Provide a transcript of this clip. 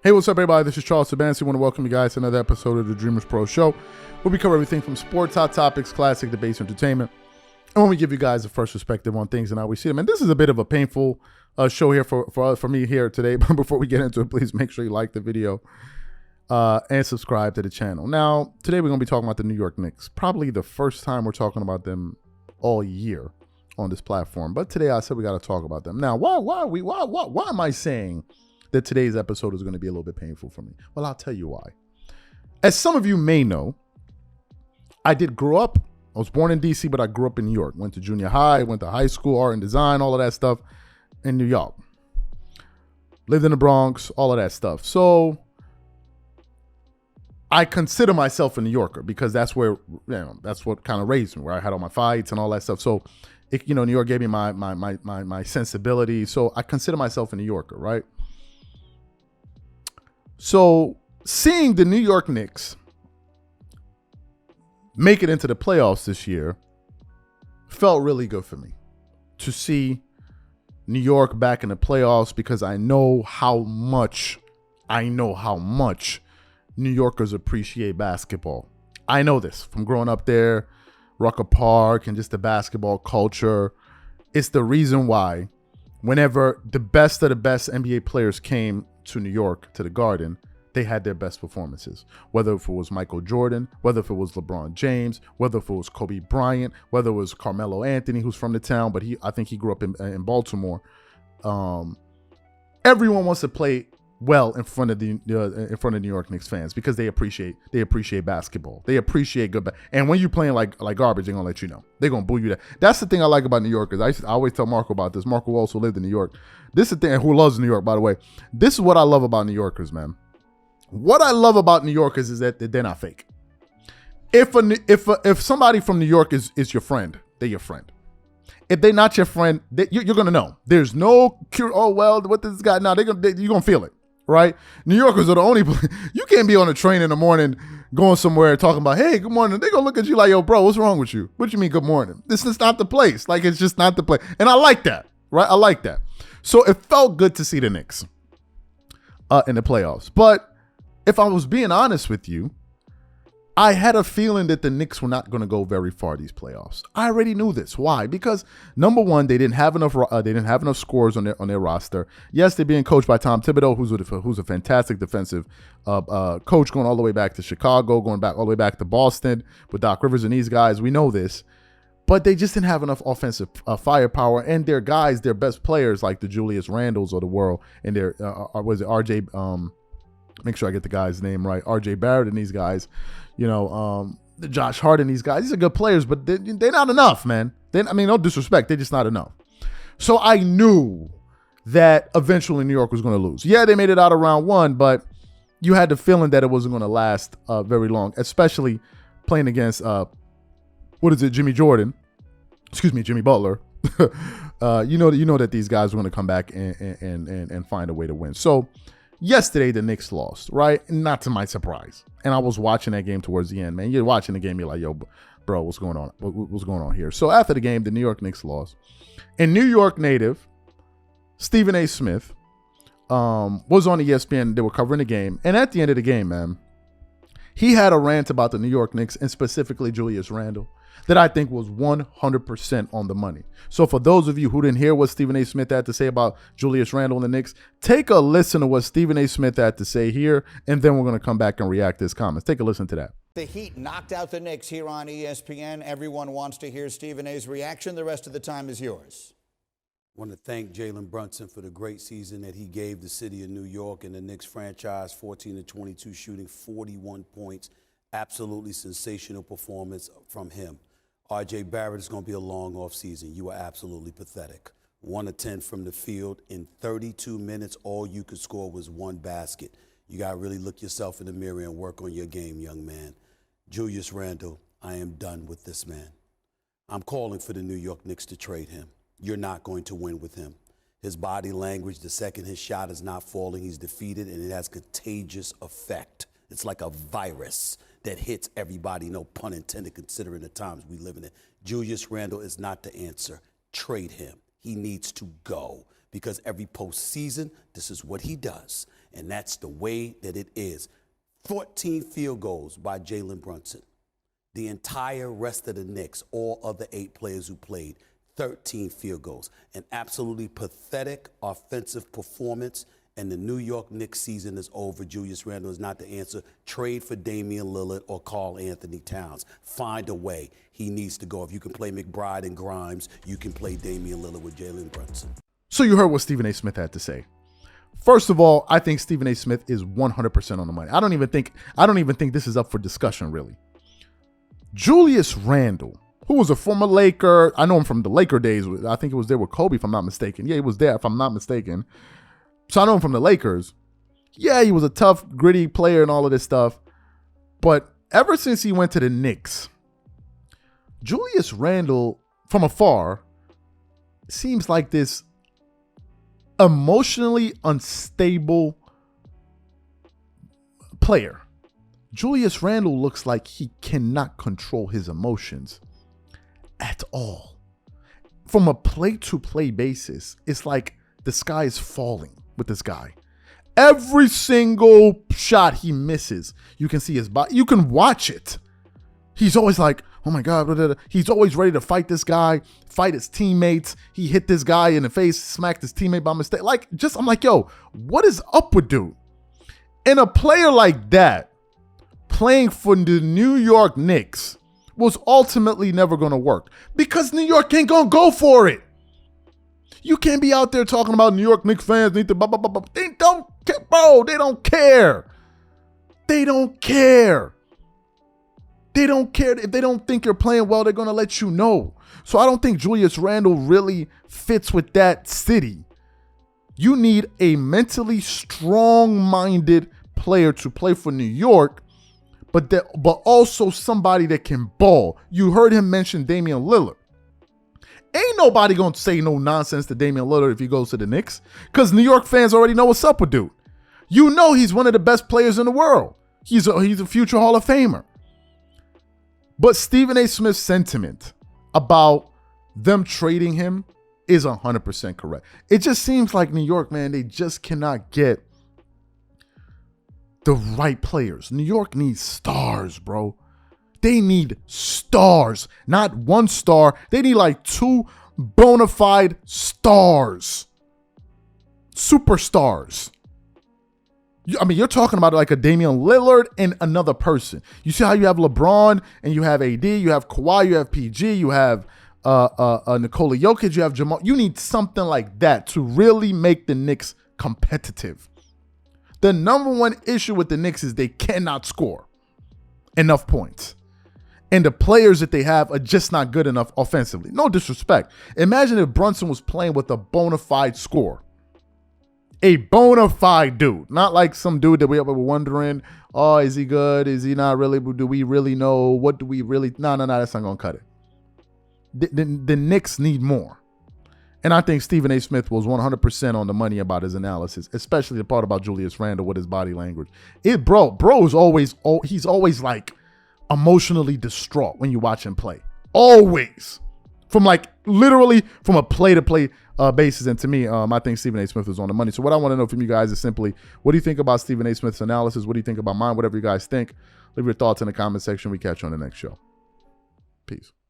Hey, what's up, everybody? This is Charles Sabansi. I want to welcome you guys to another episode of the Dreamerspro Show, where we cover everything from sports, hot topics, classic debates, entertainment, and when we give you guys a first perspective on things and how we see them. And this is a bit of a painful show here for me here today. But before we get into it, please make sure you like the video and subscribe to the channel. Now, today we're going to be talking about the New York Knicks. Probably the first time we're talking about them all year on this platform. But today I said we got to talk about them. Now, why am I saying that today's episode is going to be a little bit painful for me? Well, I'll tell you why. As some of you may know, I was born in DC, but I grew up in New York. Went to junior high, went to high school, art and design, all of that stuff in New York. Lived in the Bronx, all of that stuff. So I consider myself a New Yorker because that's where, that's what kind of raised me, where I had all my fights and all that stuff. So, New York gave me my sensibility. So I consider myself a New Yorker, right? So seeing the New York Knicks make it into the playoffs this year felt really good for me. To see New York back in the playoffs, because I know how much New Yorkers appreciate basketball. I know this from growing up there, Rucker Park, and just the basketball culture. It's the reason why whenever the best of the best NBA players came to New York, to the Garden, they had their best performances. Whether if it was Michael Jordan, whether if it was LeBron James, whether if it was Kobe Bryant, whether it was Carmelo Anthony, who's from the town, but I think he grew up in Baltimore. Everyone wants to play well in front of the New York Knicks fans because they appreciate basketball. They appreciate good and when you're playing like garbage, they're gonna let you know. They're gonna boo you. That's the thing I like about New Yorkers. I always tell Marco about this. Marco also lived in New York. This is the thing, who loves New York, by the way. This is what I love about New Yorkers, man. What I love about New Yorkers is that they're not fake. If somebody from New York is your friend, they're your friend. If they're not your friend, you're gonna know. There's no cure. Oh well, what this guy now? You're gonna feel it, right? New Yorkers are the only. You can't be on a train in the morning going somewhere talking about, hey, good morning. They're gonna look at you like, yo, bro, what's wrong with you? What do you mean good morning? This is not the place. Like, it's just not the place. And I like that, right? I like that. So it felt good to see the Knicks in the playoffs. But if I was being honest with you, I had a feeling that the Knicks were not going to go very far these playoffs. I already knew this. Why? Because number one, they didn't have enough scores on their roster. Yes, they're being coached by Tom Thibodeau, who's a fantastic defensive coach, going all the way back to Chicago, going back all the way back to Boston with Doc Rivers and these guys. We know this. But they just didn't have enough offensive firepower, and their guys, their best players, like the Julius Randles of the world, and their was it RJ? Make sure I get the guy's name right. RJ Barrett and these guys, Josh Hart and these guys. These are good players, but they're not enough, man. No disrespect, they're just not enough. So I knew that eventually New York was going to lose. Yeah, they made it out of round one, but you had the feeling that it wasn't going to last very long, especially playing against Jimmy Butler. You know that these guys are going to come back and find a way to win. So yesterday the Knicks lost, right? Not to my surprise. And I was watching that game towards the end, man. You're watching the game, you're like, yo, bro, what's going on? What's going on here? So after the game, the New York Knicks lost. And New York native Stephen A. Smith was on ESPN. They were covering the game. And at the end of the game, man, he had a rant about the New York Knicks and specifically Julius Randle that I think was 100% on the money. So for those of you who didn't hear what Stephen A. Smith had to say about Julius Randle and the Knicks, take a listen to what Stephen A. Smith had to say here, and then we're going to come back and react to his comments. Take a listen to that. The Heat knocked out the Knicks here on ESPN. Everyone wants to hear Stephen A.'s reaction. The rest of the time is yours. I want to thank Jalen Brunson for the great season that he gave the city of New York and the Knicks franchise, 14-22 shooting, 41 points. Absolutely sensational performance from him. RJ Barrett, is going to be a long off season. You are absolutely pathetic. 1 of 10 from the field. In 32 minutes, all you could score was one basket. You got to really look yourself in the mirror and work on your game, young man. Julius Randle, I am done with this man. I'm calling for the New York Knicks to trade him. You're not going to win with him. His body language, the second his shot is not falling, he's defeated, and it has contagious effect. It's like a virus that hits everybody, no pun intended, considering the times we live in. Julius Randle is not the answer. Trade him. He needs to go because every postseason, this is what he does. And that's the way that it is. 14 field goals by Jalen Brunson. The entire rest of the Knicks, all other 8 players who played, 13 field goals. An absolutely pathetic offensive performance, and the New York Knicks season is over. Julius Randle is not the answer. Trade for Damian Lillard or Karl Anthony Towns. Find a way. He needs to go. If you can play McBride and Grimes, you can play Damian Lillard with Jalen Brunson. So you heard what Stephen A. Smith had to say. First of all, I think Stephen A. Smith is 100% on the money. I don't even think this is up for discussion, really. Julius Randle, who was a former Laker. I know him from the Laker days. I think it was there with Kobe, if I'm not mistaken. Yeah, he was there, if I'm not mistaken. So I know him from the Lakers. Yeah, he was a tough, gritty player and all of this stuff. But ever since he went to the Knicks, Julius Randle, from afar, seems like this emotionally unstable player. Julius Randle looks like he cannot control his emotions at all. From a play-to-play basis, it's like the sky is falling with this guy. Every single shot he misses, you can see his body. You can watch it. He's always like, oh my God. Blah, blah, blah. He's always ready to fight this guy, fight his teammates. He hit this guy in the face, smacked his teammate by mistake. I'm like, yo, what is up with dude? And a player like that, playing for the New York Knicks, was ultimately never going to work because New York ain't going to go for it. You can't be out there talking about New York Knicks fans need to blah, blah, blah, blah. They don't care, bro. They don't care. They don't care. They don't care. If they don't think you're playing well, they're going to let you know. So I don't think Julius Randle really fits with that city. You need a mentally strong-minded player to play for New York, but also somebody that can ball. You heard him mention Damian Lillard. Ain't nobody going to say no nonsense to Damian Lillard if he goes to the Knicks because New York fans already know what's up with dude. You know he's one of the best players in the world. He's a future Hall of Famer. But Stephen A. Smith's sentiment about them trading him is 100% correct. It just seems like New York, man, they just cannot get the right players. New York needs stars, bro. They need stars, not one star. They need like 2 bona fide stars, superstars. I mean, you're talking about like a Damian Lillard and another person. You see how you have LeBron and you have AD, you have Kawhi, you have PG, you have Nikola Jokic, you have Jamal. You need something like that to really make the Knicks competitive. The number one issue with the Knicks is they cannot score enough points. And the players that they have are just not good enough offensively. No disrespect. Imagine if Brunson was playing with a bona fide scorer. A bona fide dude. Not like some dude that we were wondering, oh, is he good? Is he not really? Do we really know? What do we really? No, that's not going to cut it. The Knicks need more. And I think Stephen A. Smith was 100% on the money about his analysis, especially the part about Julius Randle with his body language. Bro is always, he's always like emotionally distraught when you watch him play. Always. From like literally from a play-to-play basis. And to me, I think Stephen A. Smith is on the money. So what I want to know from you guys is simply, what do you think about Stephen A. Smith's analysis? What do you think about mine? Whatever you guys think, leave your thoughts in the comment section. We catch you on the next show. Peace.